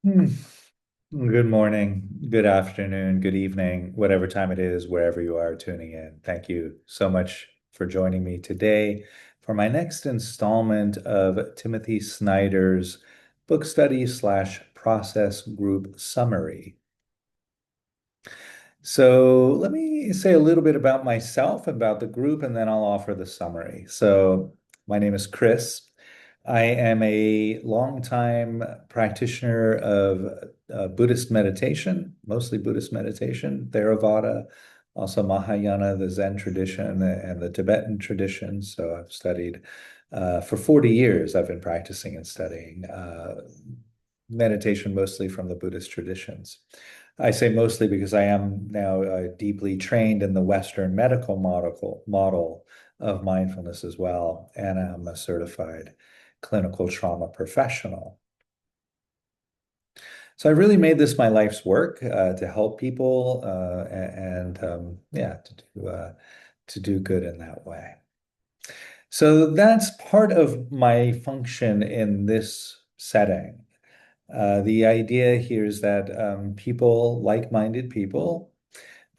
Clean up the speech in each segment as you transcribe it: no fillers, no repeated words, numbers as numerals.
Hmm. Good morning, good afternoon, good evening, whatever time it is, wherever you are tuning in. Thank you so much for joining me today for my next installment of Timothy Snyder's book study slash process group summary. So let me say a little bit about myself, about the group, and then I'll offer the summary. So my name is Chris. I am a longtime practitioner of Buddhist meditation, mostly Buddhist meditation, Theravada, also Mahayana, the Zen tradition, and the Tibetan tradition. So I've studied for 40 years. I've been practicing and studying meditation mostly from the Buddhist traditions. I say mostly because I am now deeply trained in the Western medical model of mindfulness as well, and I'm a certified clinical trauma professional. So I really made this my life's work to help people and yeah, to do good in that way. So that's part of my function in this setting. The idea here is that people, like-minded people,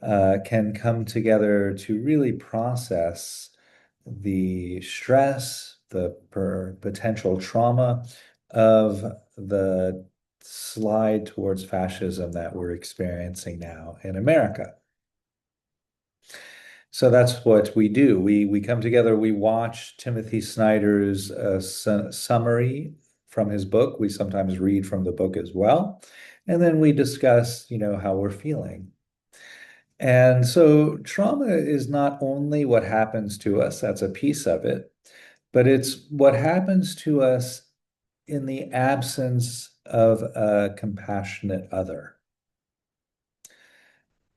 can come together to really process the stress, the potential trauma of the slide towards fascism that we're experiencing now in America. So that's what we do. We come together, we watch Timothy Snyder's summary from his book. We sometimes read from the book as well. And then we discuss, how we're feeling. And so trauma is not only what happens to us, that's a piece of it, but it's what happens to us in the absence of a compassionate other.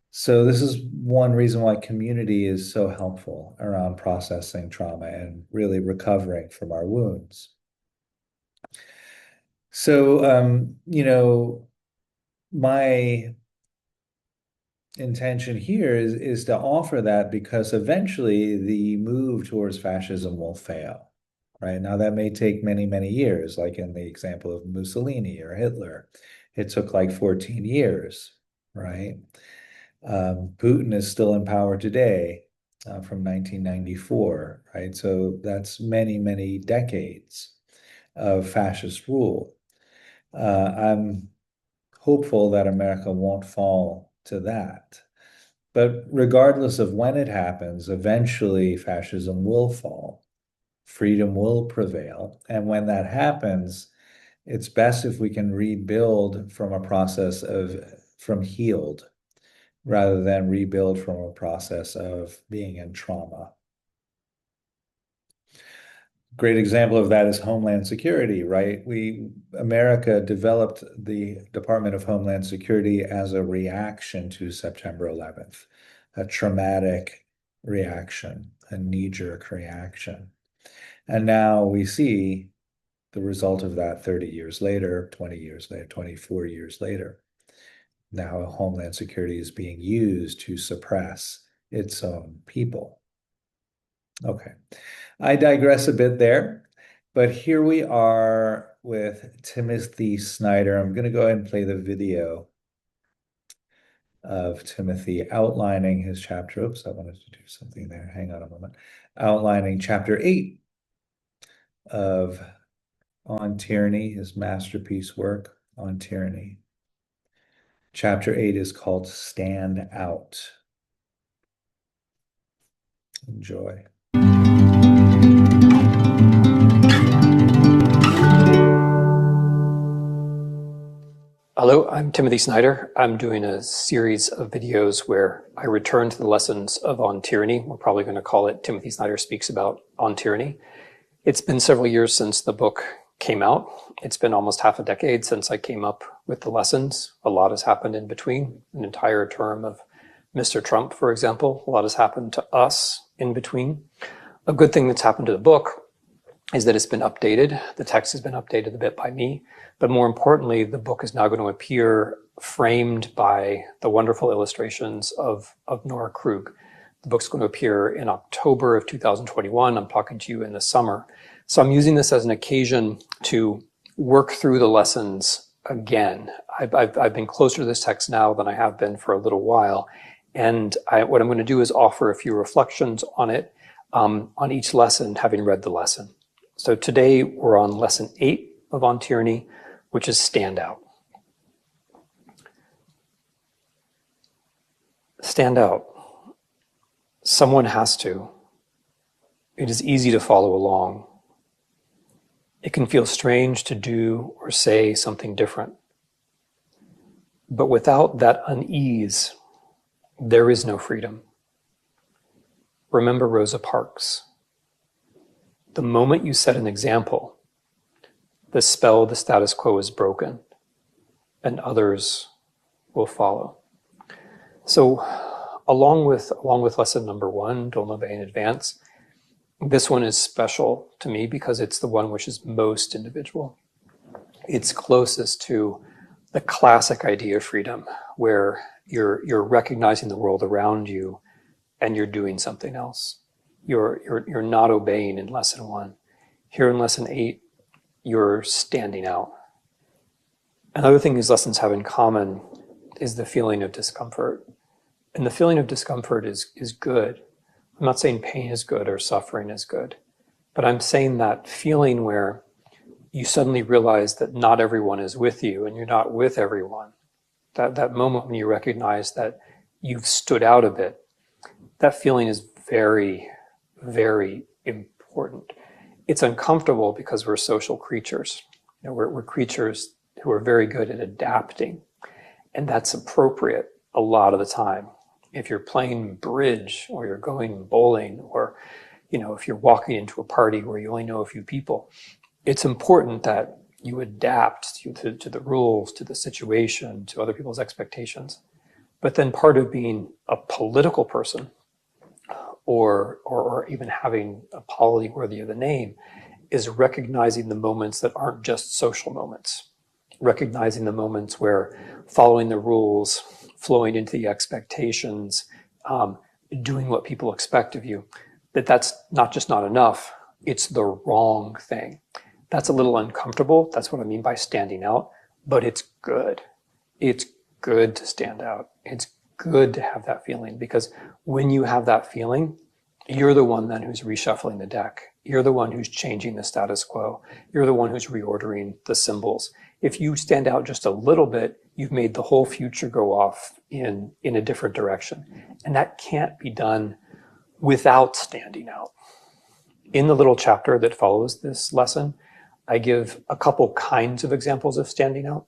So this is one reason why community is so helpful around processing trauma and really recovering from our wounds. So, my intention here is to offer that because eventually the move towards fascism will fail, right? Now that may take many, many years, like in the example of Mussolini or Hitler. It took like 14 years, right? Putin is still in power today, from 1994, right? So that's many, many decades of fascist rule. I'm hopeful that America won't fall to that. But regardless of when it happens, eventually fascism will fall, freedom will prevail. And when that happens, it's best if we can rebuild from a process from healed rather than rebuild from a process of being in trauma. Great example of that is Homeland Security, right? America developed the Department of Homeland Security as a reaction to September 11th, a traumatic reaction, a knee-jerk reaction. And now we see the result of that 30 years later, 20 years later, 24 years later. Now Homeland Security is being used to suppress its own people. Okay. I digress a bit there, but here we are with Timothy Snyder. I'm going to go ahead and play the video of Timothy outlining his chapter. Oops, I wanted to do something there. Hang on a moment. Outlining chapter 8 of On Tyranny, his masterpiece work on tyranny. Chapter 8 is called Stand Out. Enjoy. Hello, I'm Timothy Snyder. I'm doing a series of videos where I return to the lessons of On Tyranny. We're probably going to call it Timothy Snyder Speaks About On Tyranny. It's been several years since the book came out. It's been almost half a decade since I came up with the lessons. A lot has happened in between. An entire term of Mr. Trump, for example. A lot has happened to us in between. A good thing that's happened to the book is that it's been updated. The text has been updated a bit by me. But more importantly, the book is now going to appear framed by the wonderful illustrations of Nora Krug. The book's going to appear in October of 2021. I'm talking to you in the summer. So I'm using this as an occasion to work through the lessons again. I've been closer to this text now than I have been for a little while. And what I'm going to do is offer a few reflections on it, on each lesson, having read the lesson. So today we're on lesson 8 of On Tyranny, which is Stand Out. Stand out. Someone has to. It is easy to follow along. It can feel strange to do or say something different. But without that unease, there is no freedom. Remember Rosa Parks. The moment you set an example, the spell of the status quo is broken, and others will follow. So along with lesson number 1, Don't Obey in Advance, this one is special to me because it's the one which is most individual. It's closest to the classic idea of freedom, where you're recognizing the world around you and you're doing something else. You're not obeying in lesson 1. Here in lesson 8, you're standing out. Another thing these lessons have in common is the feeling of discomfort. And the feeling of discomfort is good. I'm not saying pain is good or suffering is good, but I'm saying that feeling where you suddenly realize that not everyone is with you and you're not with everyone. That moment when you recognize that you've stood out a bit, that feeling is very, very important. It's uncomfortable because we're social creatures. We're creatures who are very good at adapting, and that's appropriate a lot of the time. If you're playing bridge or you're going bowling, or if you're walking into a party where you only know a few people, it's important that you adapt to the rules, to the situation, to other people's expectations. But then part of being a political person, or even having a polity worthy of the name, is recognizing the moments that aren't just social moments, recognizing the moments where following the rules, flowing into the expectations, doing what people expect of you, that's not just not enough, it's the wrong thing. That's a little uncomfortable. That's what I mean by standing out, but it's good. It's good to stand out. It's good to have that feeling, because when you have that feeling, you're the one then who's reshuffling the deck. You're the one who's changing the status quo. You're the one who's reordering the symbols. If you stand out just a little bit, you've made the whole future go off in a different direction. And that can't be done without standing out. In the little chapter that follows this lesson, I give a couple kinds of examples of standing out.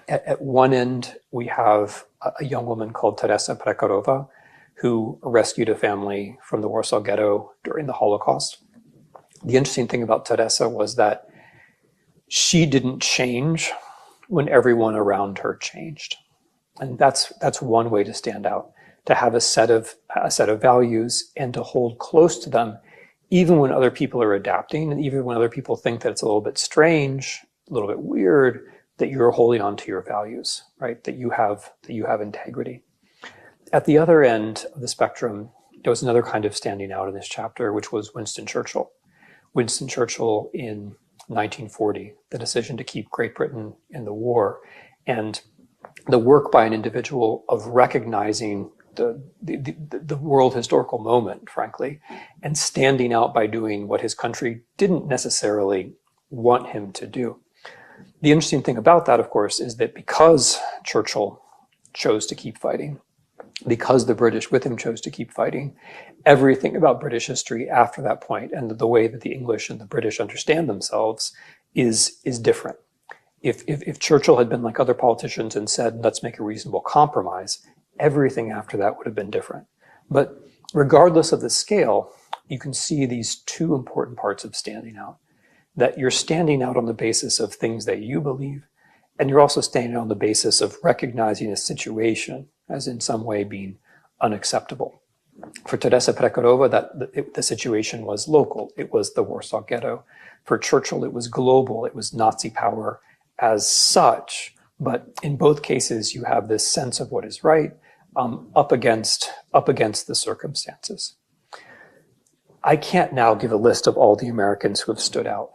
At one end, we have a young woman called Teresa Prekarova, who rescued a family from the Warsaw Ghetto during the Holocaust. The interesting thing about Teresa was that she didn't change when everyone around her changed. And that's one way to stand out, to have a set of values and to hold close to them, even when other people are adapting, and even when other people think that it's a little bit strange, a little bit weird, that you're holding on to your values, right? That you have integrity. At the other end of the spectrum, there was another kind of standing out in this chapter, which was Winston Churchill. Winston Churchill in 1940, the decision to keep Great Britain in the war, and the work by an individual of recognizing the world historical moment, frankly, and standing out by doing what his country didn't necessarily want him to do. The interesting thing about that, of course, is that because Churchill chose to keep fighting, because the British with him chose to keep fighting, everything about British history after that point and the way that the English and the British understand themselves is different. If Churchill had been like other politicians and said, let's make a reasonable compromise, everything after that would have been different. But regardless of the scale, you can see these two important parts of standing out. That you're standing out on the basis of things that you believe, and you're also standing on the basis of recognizing a situation as in some way being unacceptable. For Teresa Prekarova, the situation was local. It was the Warsaw Ghetto. For Churchill, it was global. It was Nazi power as such. But in both cases, you have this sense of what is right up against the circumstances. I can't now give a list of all the Americans who have stood out.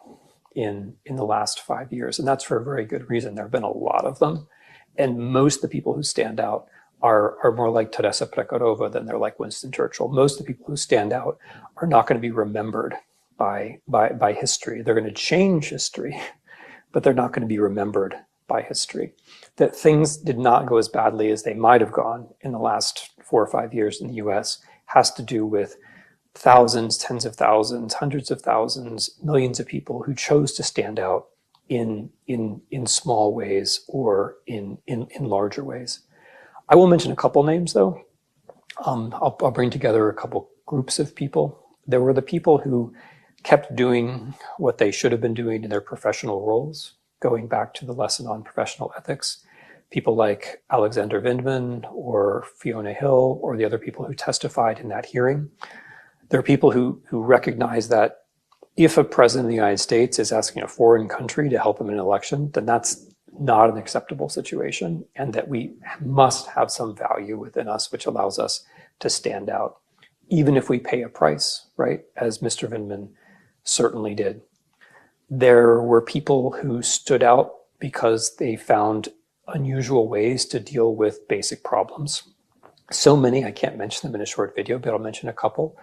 in the last 5 years. And that's for a very good reason. There have been a lot of them. And most of the people who stand out are more like Teresa Prekharova than they're like Winston Churchill. Most of the people who stand out are not going to be remembered by history. They're going to change history, but they're not going to be remembered by history. That things did not go as badly as they might have gone in the last 4 or 5 years in the US has to do with thousands, tens of thousands, hundreds of thousands, millions of people who chose to stand out in small ways or in larger ways. I will mention a couple names though. I'll bring together a couple groups of people. There were the people who kept doing what they should have been doing in their professional roles, going back to the lesson on professional ethics. People like Alexander Vindman or Fiona Hill or the other people who testified in that hearing. There are people who recognize that if a president of the United States is asking a foreign country to help him in an election, then that's not an acceptable situation, and that we must have some value within us which allows us to stand out, even if we pay a price, right? As Mr. Vindman certainly did. There were people who stood out because they found unusual ways to deal with basic problems. So many, I can't mention them in a short video, but I'll mention a couple.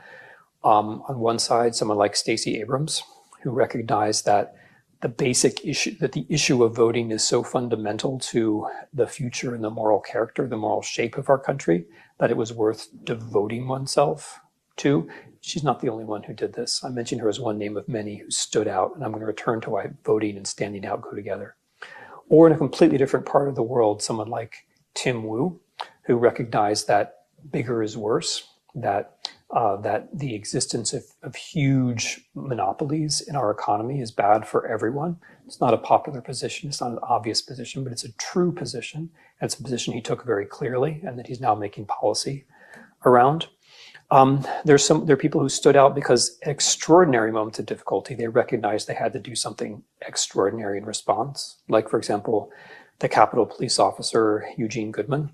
On one side, someone like Stacey Abrams, who recognized that the issue of voting is so fundamental to the future and the moral character, the moral shape of our country, that it was worth devoting oneself to. She's not the only one who did this. I mentioned her as one name of many who stood out, and I'm going to return to why voting and standing out go together. Or in a completely different part of the world, someone like Tim Wu, who recognized that bigger is worse, that the existence of huge monopolies in our economy is bad for everyone. It's not a popular position. It's not an obvious position, but it's a true position. And it's a position he took very clearly and that he's now making policy around. There are people who stood out because at extraordinary moments of difficulty, they recognized they had to do something extraordinary in response. Like, for example, the Capitol Police officer, Eugene Goodman,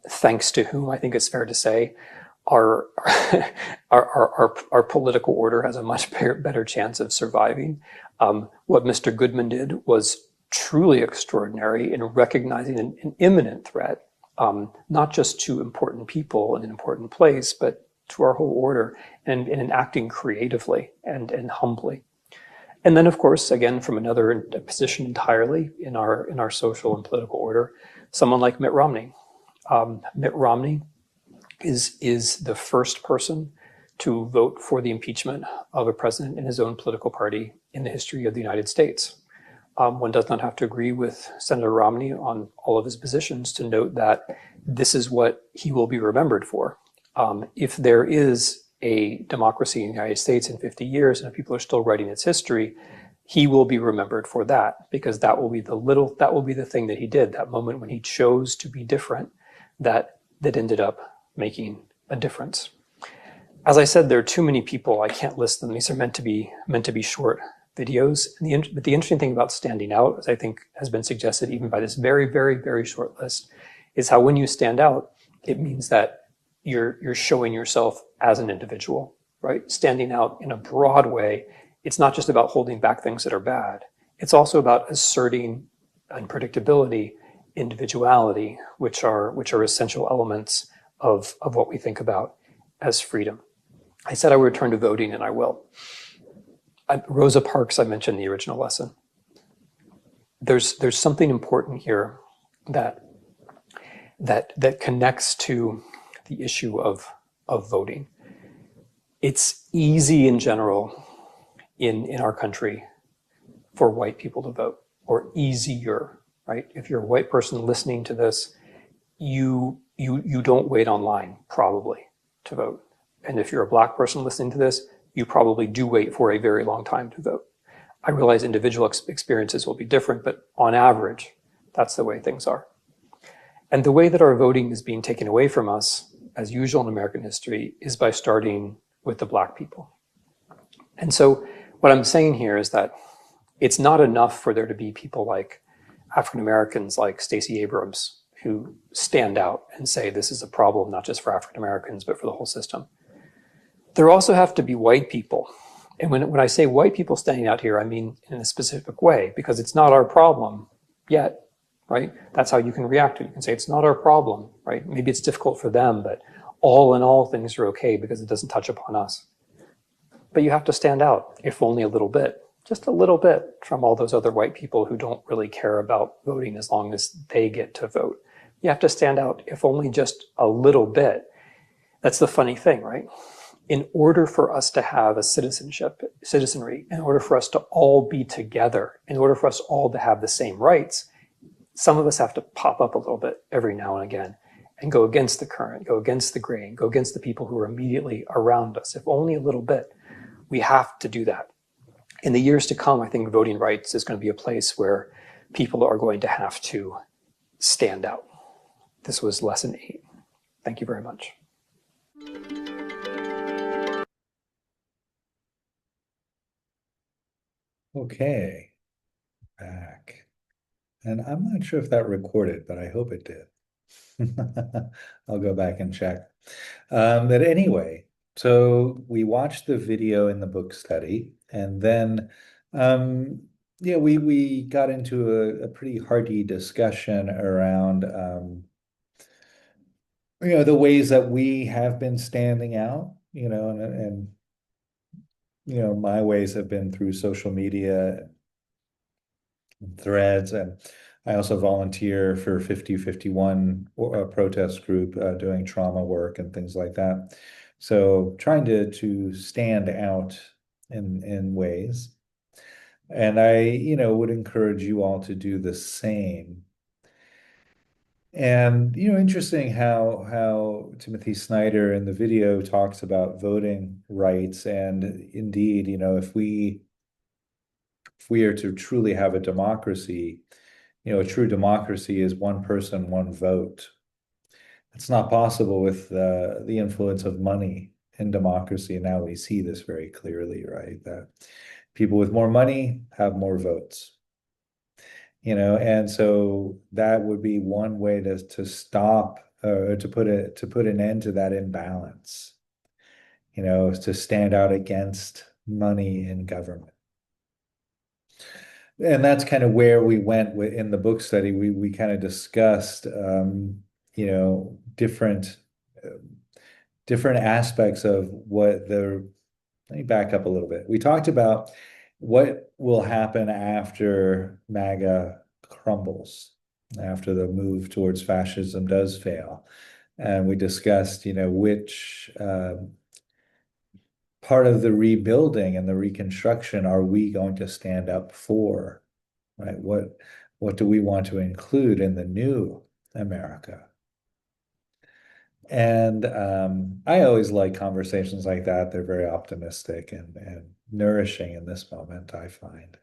thanks to whom I think it's fair to say our political order has a much better chance of surviving. What Mr. Goodman did was truly extraordinary in recognizing an imminent threat, not just to important people in an important place, but to our whole order, and in acting creatively and humbly. And then, of course, again, from another position entirely in our social and political order, someone like Mitt Romney. Mitt Romney is the first person to vote for the impeachment of a president in his own political party in the history of the United States. One does not have to agree with Senator Romney on all of his positions to note that this is what he will be remembered for. If there is a democracy in the United States in 50 years and if people are still writing its history, he will be remembered for that, because that will be the thing that he did, that moment when he chose to be different, that ended up making a difference. As I said, there are too many people. I can't list them. These are meant to be short videos. But the interesting thing about standing out, as I think has been suggested even by this very, very, very short list, is how when you stand out, it means that you're showing yourself as an individual, right? Standing out in a broad way. It's not just about holding back things that are bad. It's also about asserting unpredictability, individuality, which are essential elements of what we think about as freedom. I said I would return to voting, and I will. Rosa Parks, I mentioned in the original lesson. There's something important here that connects to the issue of voting. It's easy in general in our country for white people to vote, or easier, right? If you're a white person listening to this, you don't wait online probably to vote. And if you're a black person listening to this, you probably do wait for a very long time to vote. I realize individual experiences will be different, but on average, that's the way things are. And the way that our voting is being taken away from us, as usual in American history, is by starting with the black people. And so what I'm saying here is that it's not enough for there to be people like African Americans like Stacey Abrams who stand out and say this is a problem not just for African Americans, but for the whole system. There also have to be white people And when I say white people standing out here, I mean in a specific way, because it's not our problem yet, right? That's how you can react to it. You can say it's not our problem, right? Maybe it's difficult for them, but all in all, things are okay because it doesn't touch upon us. But you have to stand out, if only a little bit, just a little bit from all those other white people who don't really care about voting as long as they get to vote. You have to stand out, if only just a little bit. That's the funny thing, right? In order for us to have a citizenry, in order for us to all be together, in order for us all to have the same rights, some of us have to pop up a little bit every now and again and go against the current, go against the grain, go against the people who are immediately around us, if only a little bit. We have to do that. In the years to come, I think voting rights is going to be a place where people are going to have to stand out. This was lesson 8. Thank you very much. Okay, back. And I'm not sure if that recorded, but I hope it did. I'll go back and check. But anyway, so we watched the video in the book study, and then yeah, we got into a pretty hearty discussion around the ways that we have been standing out, and my ways have been through social media threads, and I also volunteer for 5051 protest group doing trauma work and things like that. So trying to stand out in ways. And I, would encourage you all to do the same. And interesting how Timothy Snyder in the video talks about voting rights. And indeed, if we are to truly have a democracy, a true democracy is one person, one vote. It's not possible with the influence of money in democracy. And now we see this very clearly, right? That people with more money have more votes. And so that would be one way to stop or to put an end to that imbalance, is to stand out against money in government. And that's kind of where we went in the book study. We kind of discussed, different different aspects of what the. Let me back up a little bit. We talked about what will happen after MAGA crumbles, after the move towards fascism does fail, and we discussed, which part of the rebuilding and the reconstruction are we going to stand up for, right? What do we want to include in the new America? And I always like conversations like that. They're very optimistic and nourishing in this moment, I find.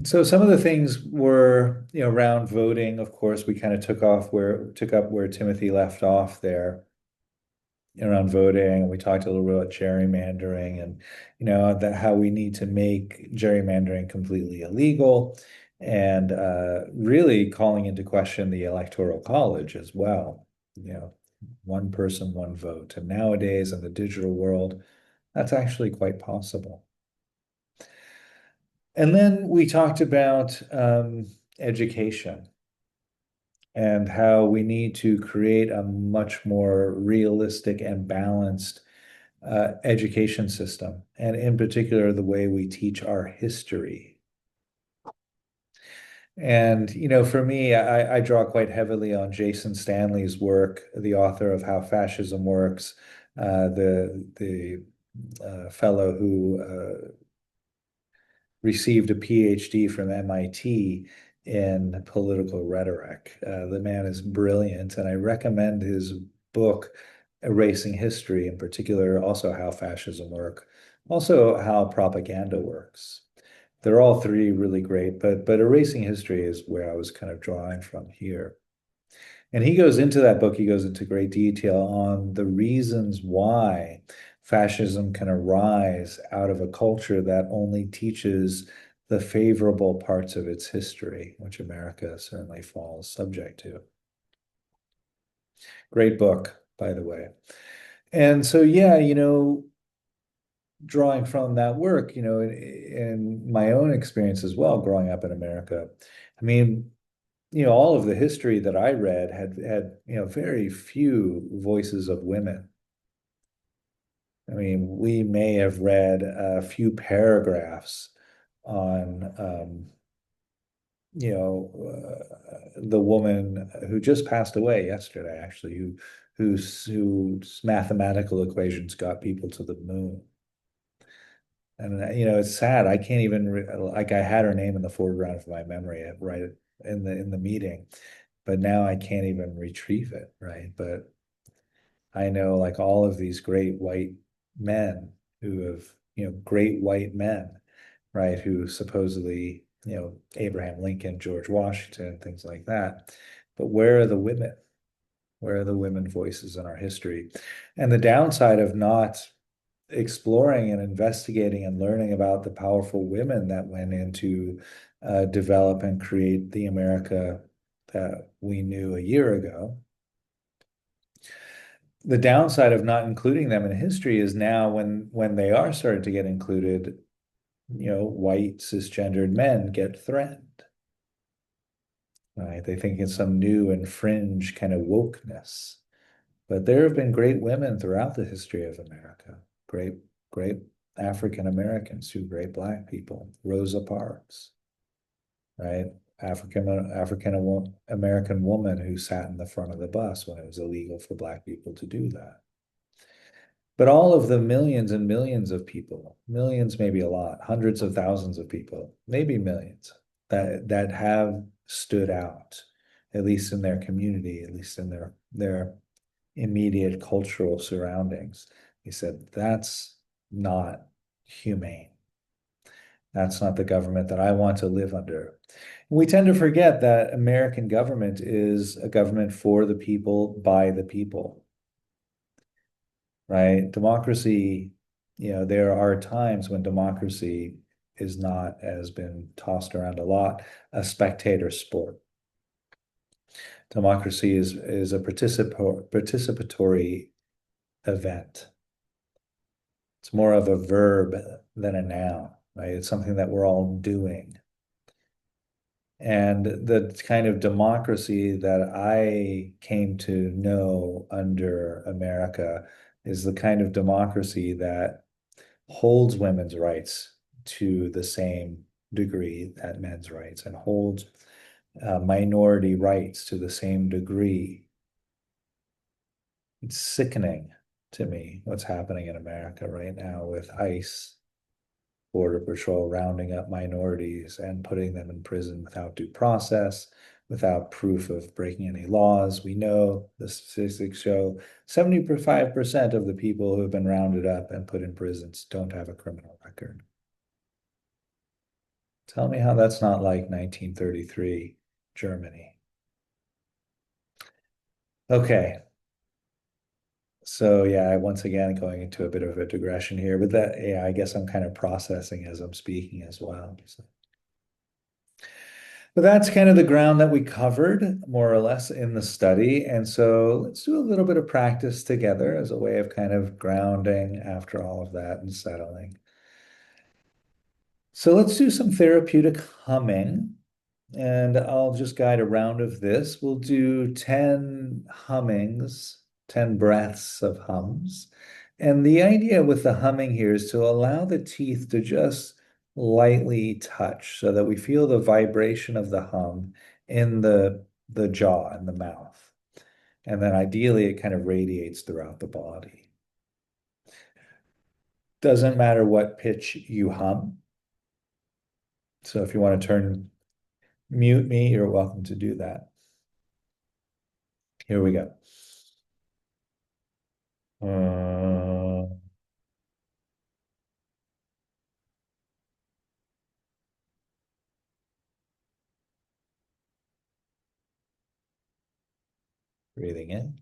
So some of the things were, around voting. Of course, we kind of took up where Timothy left off there around voting. We talked a little bit about gerrymandering and, that how we need to make gerrymandering completely illegal and really calling into question the Electoral College as well. One person, one vote. And nowadays in the digital world, that's actually quite possible. And then we talked about education and how we need to create a much more realistic and balanced education system, and in particular, the way we teach our history. And, for me, I draw quite heavily on Jason Stanley's work, the author of How Fascism Works, the fellow who received a PhD from MIT in political rhetoric. The man is brilliant, and I recommend his book, Erasing History, in particular, also How Fascism Works, also How Propaganda Works. They're all three really great, but Erasing History is where I was kind of drawing from here. And he goes into that book, he goes into great detail on the reasons why fascism can arise out of a culture that only teaches the favorable parts of its history, which America certainly falls subject to. Great book, by the way. And so, yeah, drawing from that work, in my own experience as well, growing up in America, I mean, all of the history that I read had, very few voices of women. I mean, we may have read a few paragraphs on, the woman who just passed away yesterday, actually, whose mathematical equations got people to the moon. And it's sad. I can't even like I had her name in the foreground of my memory right in the meeting, but now I can't even retrieve it, right? But I know like all of these great white men who have, great white men, right, who supposedly, Abraham Lincoln, George Washington, things like that. But where are the women? Where are the women voices in our history? And the downside of not exploring and investigating and learning about the powerful women that went into develop and create the America that we knew a year ago. The downside of not including them in history is now when they are starting to get included, white cisgendered men get threatened, right? They think it's some new and fringe kind of wokeness. But there have been great women throughout the history of America, great, great African Americans, two great Black people, Rosa Parks, right? African American woman who sat in the front of the bus when it was illegal for Black people to do that. But all of the millions and millions of people, millions, maybe a lot, hundreds of thousands of people, maybe millions, that have stood out, at least in their community, at least in their immediate cultural surroundings. He said, that's not humane. That's not the government that I want to live under. And we tend to forget that American government is a government for the people, by the people, right? Democracy, there are times when democracy is not, as been tossed around a lot, a spectator sport. Democracy is a participatory event. It's more of a verb than a noun, right? It's something that we're all doing. And the kind of democracy that I came to know under America is the kind of democracy that holds women's rights to the same degree that men's rights and holds minority rights to the same degree. It's sickening to me what's happening in America right now with ICE, Border Patrol rounding up minorities and putting them in prison without due process, without proof of breaking any laws. We know the statistics show 75% of the people who have been rounded up and put in prisons don't have a criminal record. Tell me how that's not like 1933 Germany. Okay. So yeah, once again going into a bit of a digression here, but that yeah, I guess I'm kind of processing as I'm speaking as well. So. But that's kind of the ground that we covered more or less in the study. And so let's do a little bit of practice together as a way of kind of grounding after all of that and settling. So let's do some therapeutic humming. And I'll just guide a round of this. We'll do 10 hummings, 10 breaths of hums. And the idea with the humming here is to allow the teeth to just lightly touch so that we feel the vibration of the hum in the jaw and the mouth. And then ideally it kind of radiates throughout the body. Doesn't matter what pitch you hum. So if you want to mute me, you're welcome to do that. Here we go. Breathing in.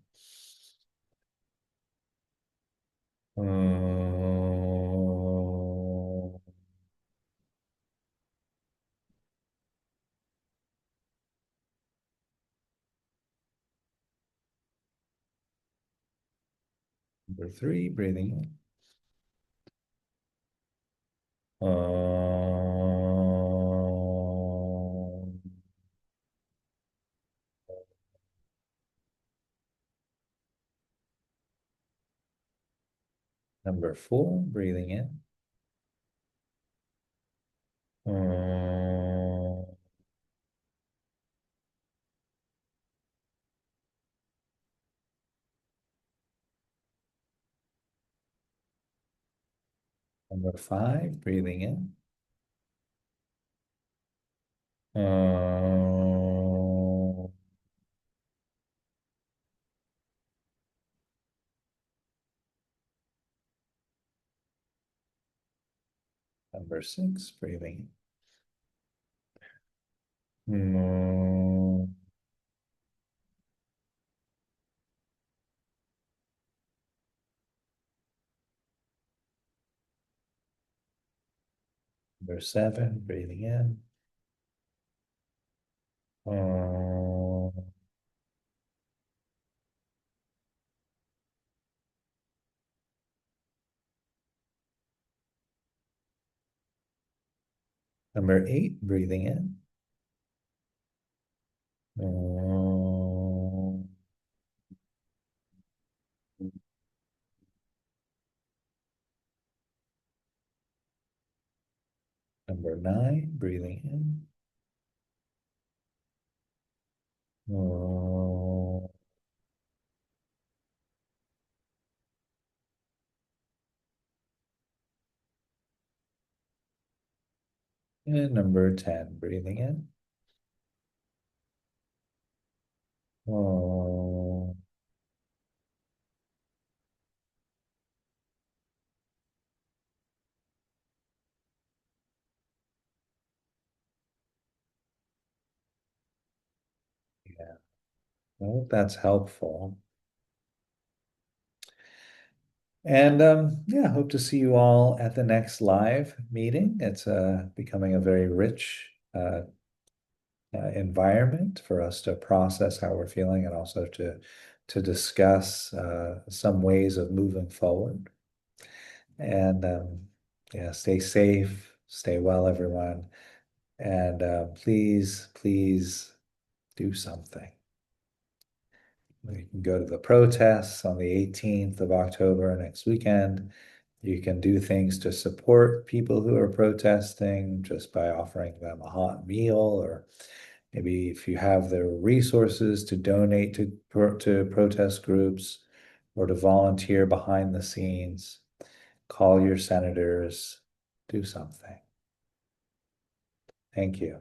Number three, breathing in. Number 4, breathing in. Number 5, breathing in. Number 6, breathing in. Number 7, breathing in. Number 8, breathing in. Number 9, breathing in. And number 10, breathing in. Oh, yeah. I hope that's helpful. And yeah, hope to see you all at the next live meeting. It's becoming a very rich environment for us to process how we're feeling and also to discuss some ways of moving forward. And yeah, stay safe, stay well, everyone. And please, please do something. You can go to the protests on the 18th of October next weekend. You can do things to support people who are protesting just by offering them a hot meal, or maybe if you have the resources to donate to protest groups or to volunteer behind the scenes, call your senators, do something. Thank you.